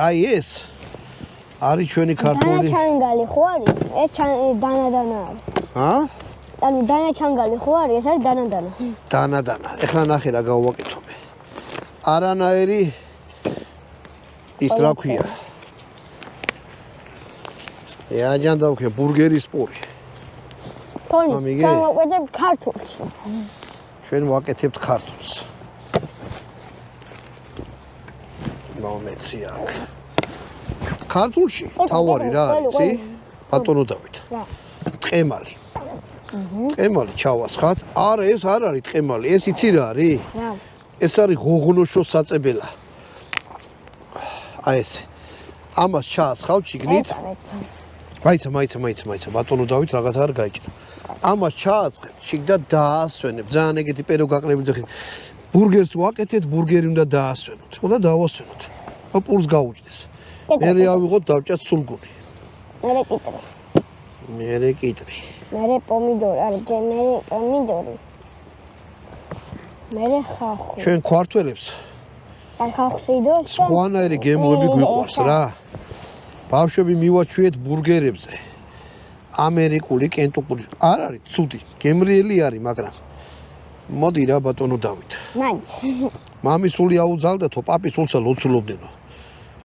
აი ეს არის ჩვენი ქართული. დანაჩანგალი ხო არის? ეს დანა არის. ჰა? ანუ დანაჩანგალი ხო არის? ეს არის დანა. დანა. ეხლა ნახე რა გავაკეთობ. არანაირი ის რა ქვია? ეაჯან დავქე ბურგერის პური. თონი, ვაკეთებ ქართულს. ჩვენ ვაკეთებთ ქართულს. მომეცი აქ. ქართულში თავარი რა არის, იცი? ბატონო დავით. რა. ტყემალი. ტყემალი ჩავასხათ. არა, ეს არ არის ტყემალი, ეს იცი რა არის? რა. ეს არის ღოღნოშო საწებელა. აი ეს. ამას ჩაასხავთ შიგნით. მაიცა, ბატონო დავით რაღაც არ გაიჭრა. ამას ჩააწყეთ, შიგ და დაასვენებ. ძალიან ეგეთი პერო გაყრებით ხე. ბურგერს ვაკეთეთ, ბურგერი უნდა დაასვენოთ. ხო და დავასვენოთ. პურს გაუჭდეს. მე ავიღოთ დავჭათ სულგუნი. მე კიტრი. მე პომიდორი, არის მე პომიდორი. მე ხახო. ჩვენ ქართველებს აი ხახოს იდოს. სხვანაირი გემოები გვიყვარს რა. ბავშვები მივაჩვიეთ ბურგერებზე. ამერიკული, კენტუკული. არ არის ცუდი. გემრიელი არის, მაგრამ მოდი რა ბატონო დავით. მაინც. მამის სული აუძალდათო, პაპის სულსა ლოცულობდნენო.